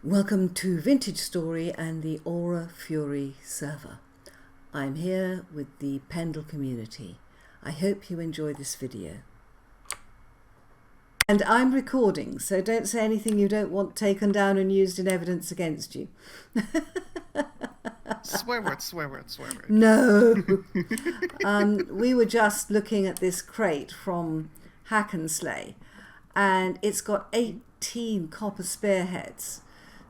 Welcome to Vintage Story and the Aura Fury server. I'm here with the Pendle community. I hope you enjoy this video. And I'm recording, so don't say anything you don't want taken down and used in evidence against you. Swear word, swear word, swear word. No! We were just looking at this crate from Hack and Slay, and it's got 18 copper spearheads.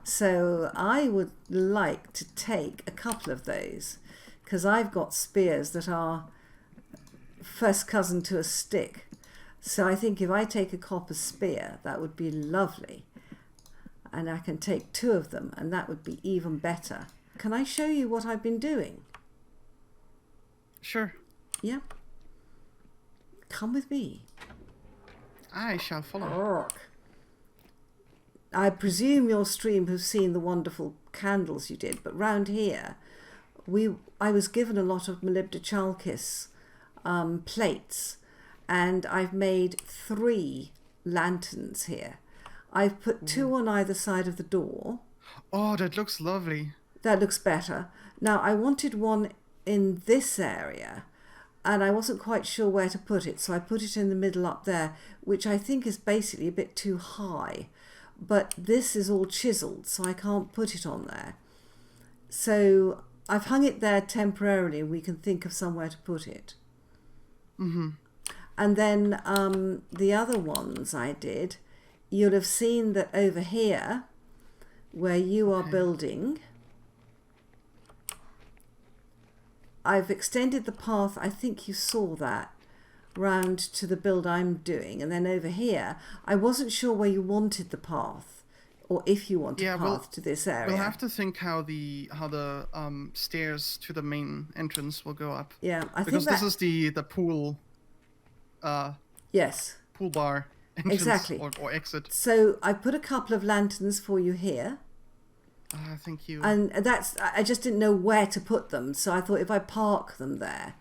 So I would like to take a couple of those, because I've got spears that are first cousin to a stick. So I think if I take a copper spear, that would be lovely. And I can take 2 of them, and that would be even better. Can I show you what I've been doing? Sure. Yeah. Come with me. I shall follow. Orc. I presume your stream has seen the wonderful candles you did, but round here, I was given a lot of molybdechalkis plates, and I've made 3 lanterns here. I've put 2 on either side of the door. Oh, that looks lovely. That looks better. Now, I wanted one in this area, and I wasn't quite sure where to put it, so I put it in the middle up there, which I think is basically a bit too high. But this is all chiseled, so I can't put it on there. So I've hung it there temporarily, and we can think of somewhere to put it. Mm-hmm. And then the other ones I did, you'll have seen that over here, where you are building, I've extended the path, I think you saw that, round to the build I'm doing. And then over here, I wasn't sure where you wanted the path, or if you want a path to this area. We'll have to think how the stairs to the main entrance will go up. Yeah, I think because this is the pool. Yes. Pool bar entrance. Exactly. Or exit. So I put a couple of lanterns for you here. Thank you. And I just didn't know where to put them, so I thought if I park them there,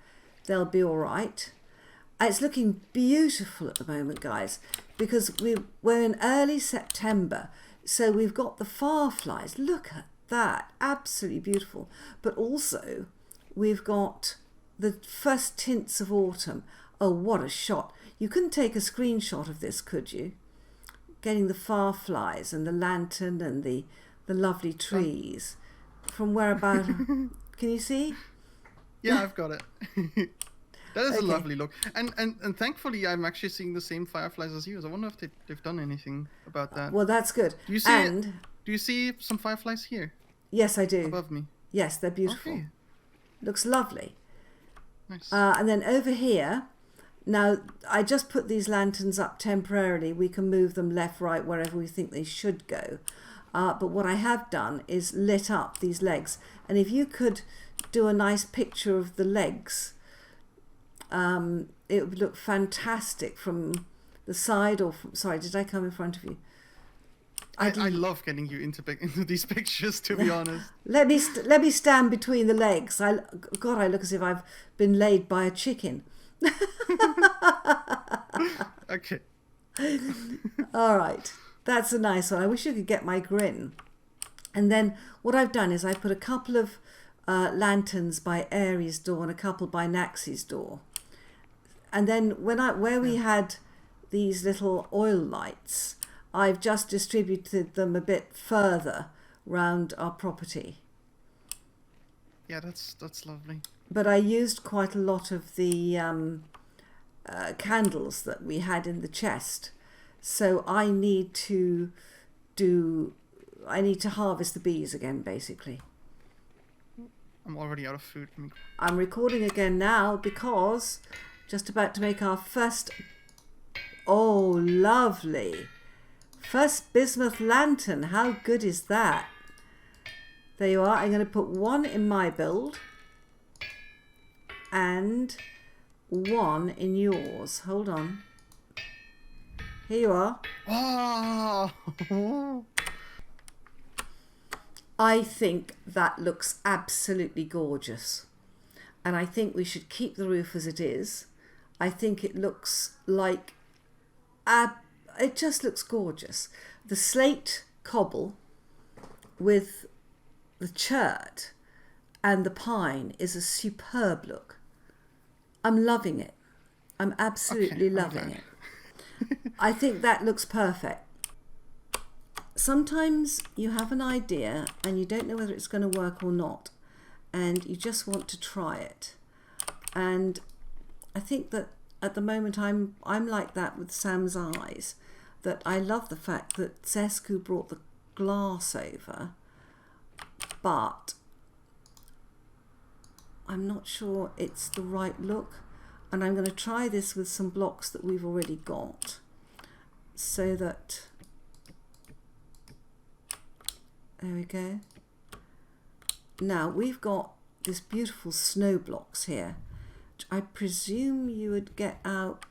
they'll be all right. It's looking beautiful at the moment, guys, because we're in early September, so we've got the fireflies. Look at that, absolutely beautiful. But also, we've got the first tints of autumn. Oh, what a shot. You couldn't take a screenshot of this, could you? Getting the fireflies and the lantern and the lovely trees. From whereabout? Can you see? Yeah, I've got it. That is a lovely look. And thankfully, I'm actually seeing the same fireflies as you. I wonder if they've done anything about that. Well, that's good. Do you see some fireflies here? Yes, I do. Above me? Yes, they're beautiful. Okay. Looks lovely. Nice. And then over here, now I just put these lanterns up temporarily. We can move them left, right, wherever we think they should go. But what I have done is lit up these legs. And if you could do a nice picture of the legs, it would look fantastic from the side or from, sorry, did I come in front of you? I love getting you into these pictures, to be honest. Let me stand between the legs. God, I look as if I've been laid by a chicken. Okay. All right. That's a nice one. I wish you could get my grin. And then what I've done is I put a couple of lanterns by Aries' door and a couple by Naxi's door. And then where we had these little oil lights, I've just distributed them a bit further round our property. Yeah, that's lovely. But I used quite a lot of the candles that we had in the chest. So I need to harvest the bees again, basically. I'm already out of food. I'm recording again now because just about to make our first, oh lovely, first bismuth lantern. How good is that? There you are. I'm going to put 1 in my build and 1 in yours. Hold on. Here you are. Oh! I think that looks absolutely gorgeous. And I think we should keep the roof as it is. I think it looks like, it just looks gorgeous. The slate cobble with the chert and the pine is a superb look. I'm loving it. I'm absolutely loving it. I think that looks perfect. Sometimes you have an idea and you don't know whether it's going to work or not, and you just want to try it. And I think that at the moment I'm like that with Sam's eyes, that I love the fact that Zesku brought the glass over, but I'm not sure it's the right look, and I'm going to try this with some blocks that we've already got, so that, there we go. Now we've got this beautiful snow blocks here, which I presume you would get out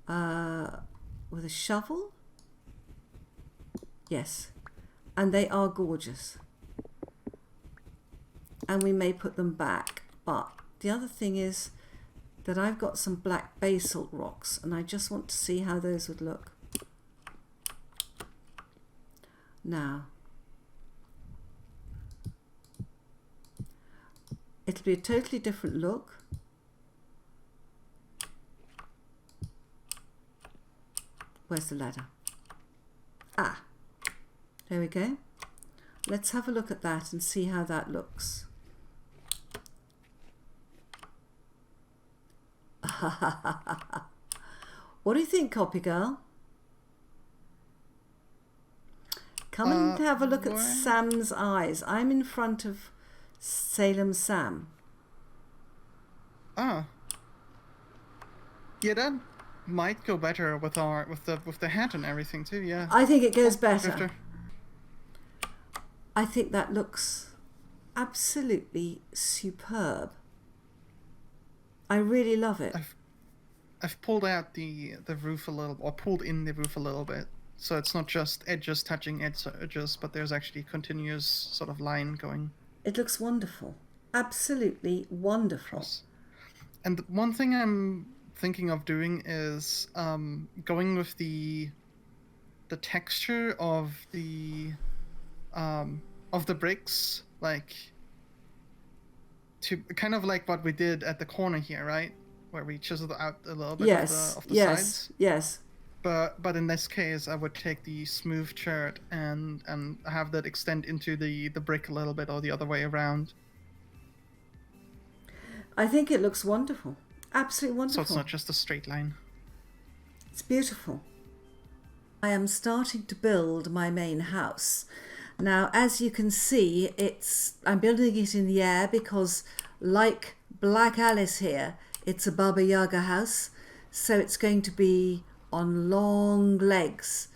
with a shovel. Yes, and they are gorgeous, and we may put them back. But the other thing is that I've got some black basalt rocks, and I just want to see how those would look. Now it'll be a totally different look. Where's the ladder? Ah, there we go. Let's have a look at that and see how that looks. What do you think, copygirl? Come and have a look at Sam's eyes. I'm in front of Salem Sam. Ah. Yeah, that might go better with the hat and everything too. Yeah. I think it goes better. I think that looks absolutely superb. I really love it. I've pulled out the roof a little, or pulled in the roof a little bit, so it's not just edges touching edges, but there's actually a continuous sort of line going. It looks wonderful. Absolutely wonderful. Yes. And one thing I'm thinking of doing is going with the texture of the bricks, like to kind of like what we did at the corner here, right? Where we chiseled out a little bit of the sides. Yes. But in this case, I would take the smooth chert and have that extend into the brick a little bit, or the other way around. I think it looks wonderful. Absolutely wonderful. So it's not just a straight line. It's beautiful. I am starting to build my main house. Now, as you can see, I'm building it in the air because, like Black Alyss here, it's a Baba Yaga house. So it's going to be on long legs.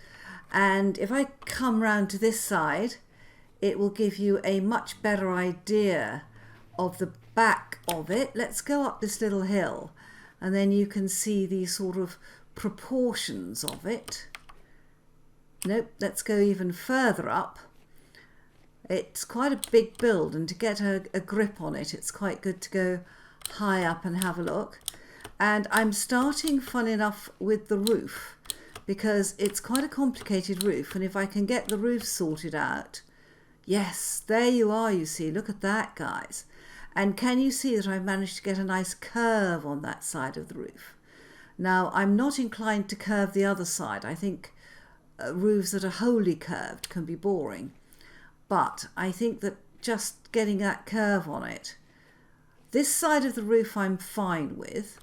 And if I come round to this side, it will give you a much better idea of the back of it. Let's go up this little hill, and then you can see the sort of proportions of it. Nope, let's go even further up. It's quite a big build, and to get a grip on it, it's quite good to go high up and have a look. And I'm starting, fun enough, with the roof, because it's quite a complicated roof, and if I can get the roof sorted out. Yes, there you are, you see. Look at that, guys. And can you see that I've managed to get a nice curve on that side of the roof? Now, I'm not inclined to curve the other side. I think roofs that are wholly curved can be boring. But I think that just getting that curve on it, this side of the roof I'm fine with,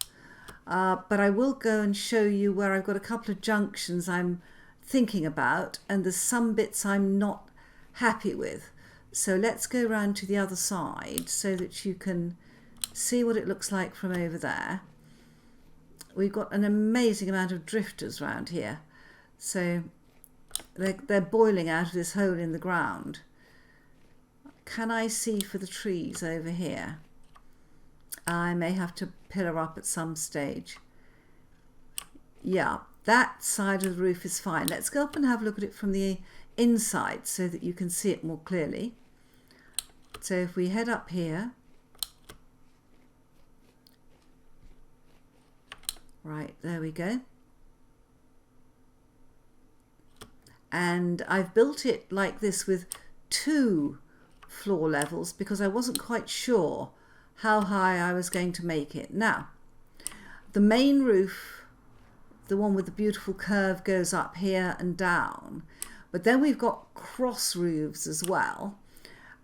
but I will go and show you where I've got a couple of junctions I'm thinking about, and there's some bits I'm not happy with. So let's go round to the other side so that you can see what it looks like from over there. We've got an amazing amount of drifters round here. So they're boiling out of this hole in the ground. Can I see for the trees over here? I may have to pillar up at some stage. Yeah, that side of the roof is fine. Let's go up and have a look at it from the inside so that you can see it more clearly. So if we head up here, right, there we go. And I've built it like this with 2 floor levels because I wasn't quite sure how high I was going to make it. Now, the main roof, the one with the beautiful curve, goes up here and down, but then we've got cross roofs as well,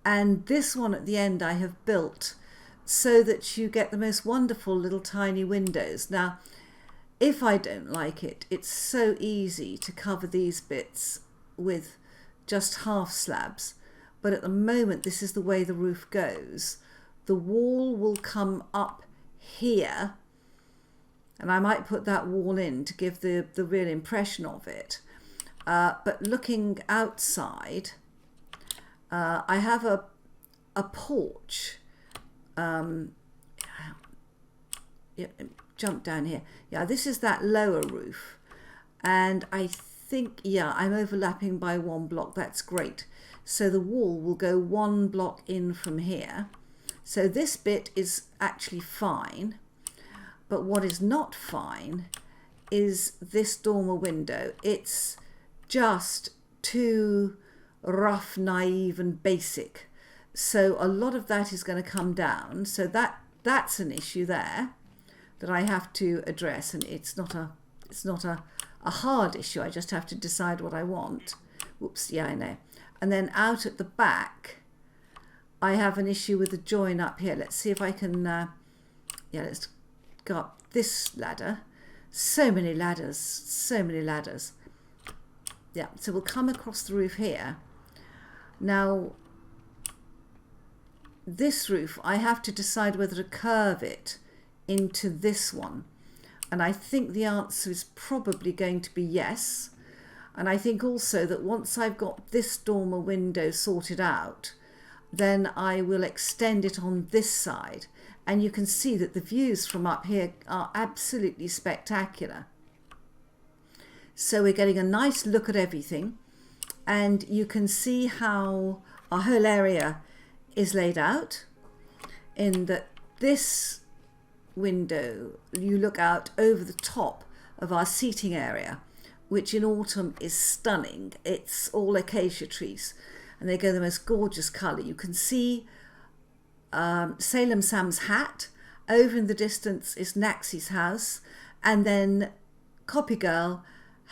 and this one at the end I have built so that you get the most wonderful little tiny windows. Now, if I don't like it, it's so easy to cover these bits with just half slabs, but at the moment this is the way the roof goes. The wall will come up here, and I might put that wall in to give the real impression of it. But looking outside, I have a porch. Jump down here. Yeah, this is that lower roof. And I think, yeah, I'm overlapping by 1 block. That's great. So the wall will go 1 block in from here. So this bit is actually fine. But what is not fine is this dormer window. It's just too rough, naive and basic. So a lot of that is going to come down. So that's an issue there that I have to address, and it's not a hard issue. I just have to decide what I want. Whoops, yeah, I know. And then out at the back, I have an issue with the join up here. Let's see if I can, yeah, let's go up this ladder. So many ladders, so many ladders. Yeah, so we'll come across the roof here. Now, this roof, I have to decide whether to curve it into this one. And I think the answer is probably going to be yes. And I think also that once I've got this dormer window sorted out, then I will extend it on this side. And you can see that the views from up here are absolutely spectacular. So we're getting a nice look at everything. And you can see how our whole area is laid out, in that this window, you look out over the top of our seating area, which in autumn is stunning. It's all acacia trees and they go the most gorgeous colour. You can see Salem Sam's hat. Over in the distance is Naxi's house, and then Copygirl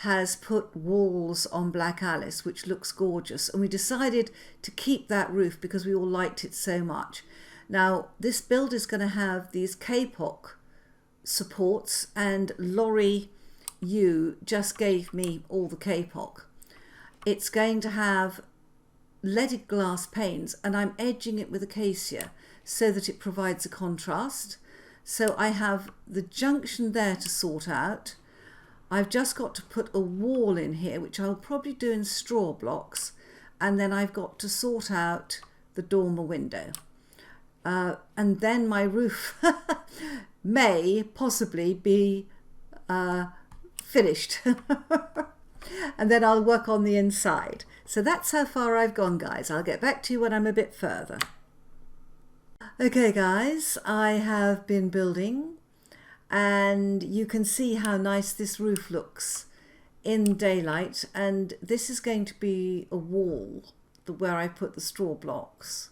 has put walls on Black Alyss, which looks gorgeous, and we decided to keep that roof because we all liked it so much. Now, this build is going to have these kapok supports, and Laurie Yu just gave me all the kapok. It's going to have leaded glass panes, and I'm edging it with acacia so that it provides a contrast. So I have the junction there to sort out. I've just got to put a wall in here, which I'll probably do in straw blocks, and then I've got to sort out the dormer window. And then my roof may possibly be finished. And then I'll work on the inside. So that's how far I've gone, guys. I'll get back to you when I'm a bit further. Okay, guys, I have been building, and you can see how nice this roof looks in daylight. And this is going to be a wall where I put the straw blocks.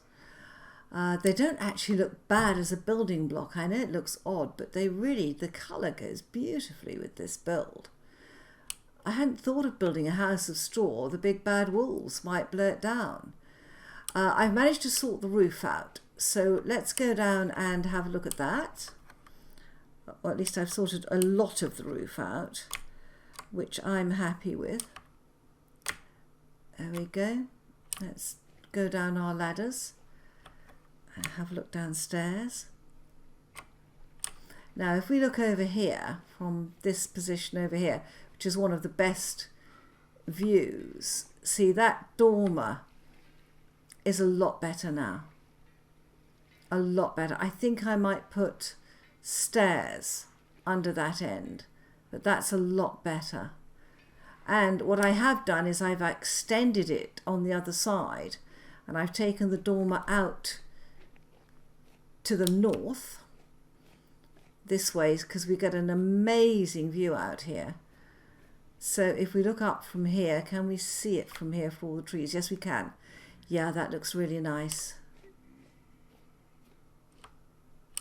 They don't actually look bad as a building block. I know it looks odd, but they really, the colour goes beautifully with this build. I hadn't thought of building a house of straw. The big bad wolves might blow it down. I've managed to sort the roof out. So let's go down and have a look at that. Or at least I've sorted a lot of the roof out, which I'm happy with. There we go. Let's go down our ladders and have a look downstairs. Now, if we look over here, from this position over here, which is one of the best views, see that dormer is a lot better now. A lot better. I think I might put stairs under that end, but that's a lot better. And what I have done is I've extended it on the other side, and I've taken the dormer out to the north this way, because we get an amazing view out here. So if we look up from here, can we see it from here for all the trees? Yes, we can. Yeah, that looks really nice.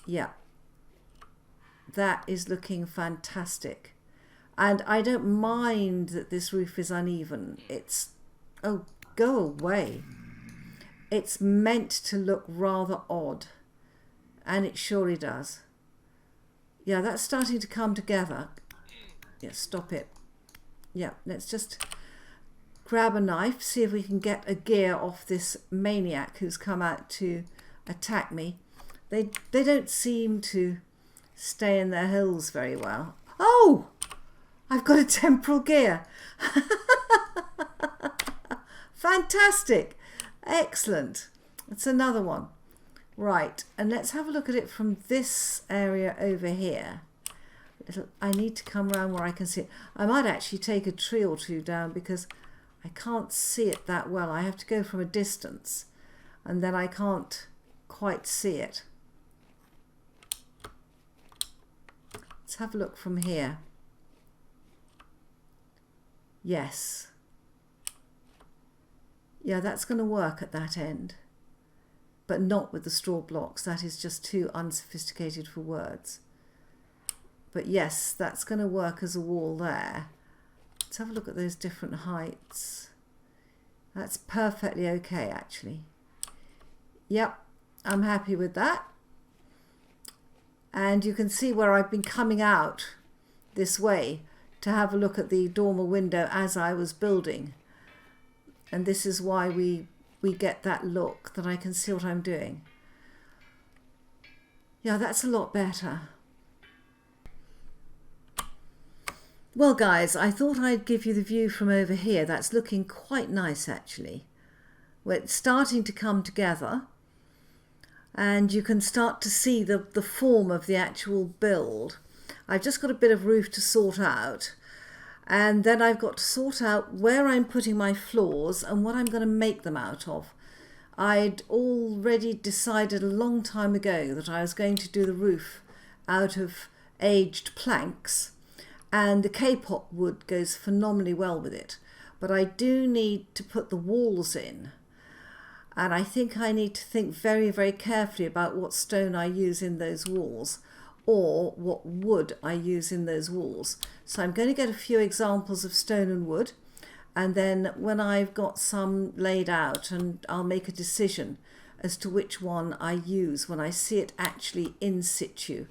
Yeah, that is looking fantastic. And I don't mind that this roof is uneven. It's, oh, go away. It's meant to look rather odd, and it surely does. Yeah, that's starting to come together. Yeah, stop it. Yeah, let's just grab a knife, see if we can get a gear off this maniac who's come out to attack me. They don't seem to stay in their holes very well. Oh! I've got a temporal gear. Fantastic. Excellent. That's another one. Right, and let's have a look at it from this area over here. I need to come around where I can see it. I might actually take a tree or two down because I can't see it that well. I have to go from a distance and then I can't quite see it. Let's have a look from here. Yes. Yeah, that's going to work at that end, but not with the straw blocks. That is just too unsophisticated for words. But yes, that's going to work as a wall there. Let's have a look at those different heights. That's perfectly okay, actually. Yep, I'm happy with that. And you can see where I've been coming out this way to have a look at the dormer window as I was building. And this is why we get that look, that I can see what I'm doing. Yeah, that's a lot better. Well, guys, I thought I'd give you the view from over here. That's looking quite nice, actually. Well, it's starting to come together. And you can start to see the form of the actual build. I've just got a bit of roof to sort out. And then I've got to sort out where I'm putting my floors and what I'm going to make them out of. I'd already decided a long time ago that I was going to do the roof out of aged planks. And the K-pop wood goes phenomenally well with it. But I do need to put the walls in. And I think I need to think very, very carefully about what stone I use in those walls, or what wood I use in those walls. So I'm going to get a few examples of stone and wood, and then when I've got some laid out, and I'll make a decision as to which one I use when I see it actually in situ.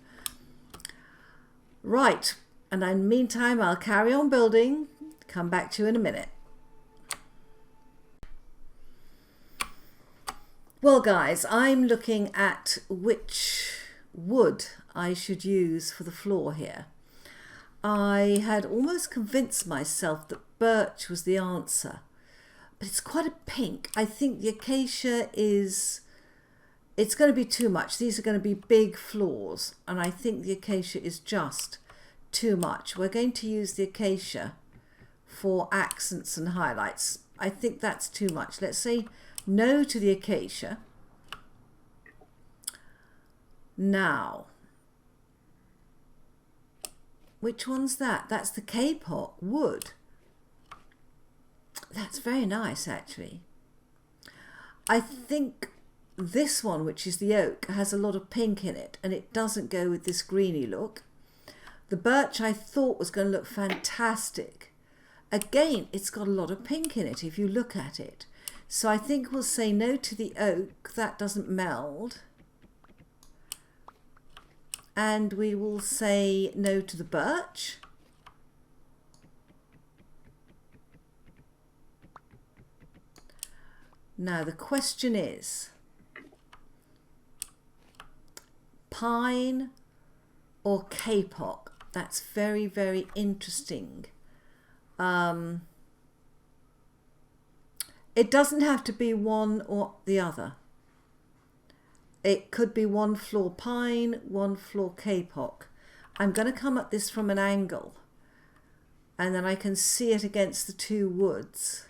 Right, and in the meantime I'll carry on building, come back to you in a minute. Well, guys, I'm looking at which wood I should use for the floor here. I had almost convinced myself that birch was the answer, but it's quite a pink. I think the acacia is, it's going to be too much. These are going to be big floors, and I think the acacia is just too much. We're going to use the acacia for accents and highlights. I think that's too much. Let's say no to the acacia. Now, which one's that? That's the K-pop wood. That's very nice, actually. I think this one, which is the oak, has a lot of pink in it, and it doesn't go with this greeny look. The birch I thought was going to look fantastic. Again, it's got a lot of pink in it if you look at it. So I think we'll say no to the oak, that doesn't meld. And we will say no to the birch. Now the question is, pine or kapok? That's very, very interesting. It doesn't have to be one or the other. It could be one floor pine, one floor kapok. I'm going to come at this from an angle, and then I can see it against the two woods.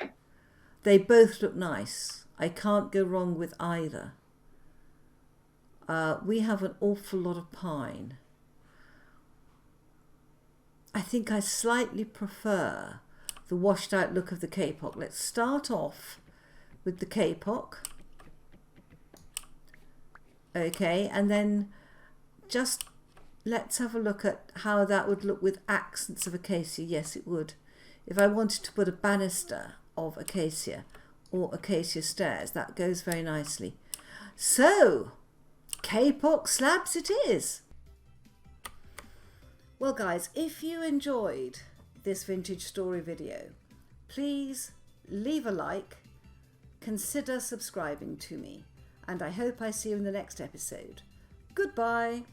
They both look nice. I can't go wrong with either. We have an awful lot of pine. I think I slightly prefer the washed out look of the kapok. Let's start off with the kapok. Okay, and then just let's have a look at how that would look with accents of acacia. Yes, it would. If I wanted to put a banister of acacia or acacia stairs, that goes very nicely. So, kapok slabs it is. Well guys, if you enjoyed this vintage story video, please leave a like, consider subscribing to me, and I hope I see you in the next episode. Goodbye.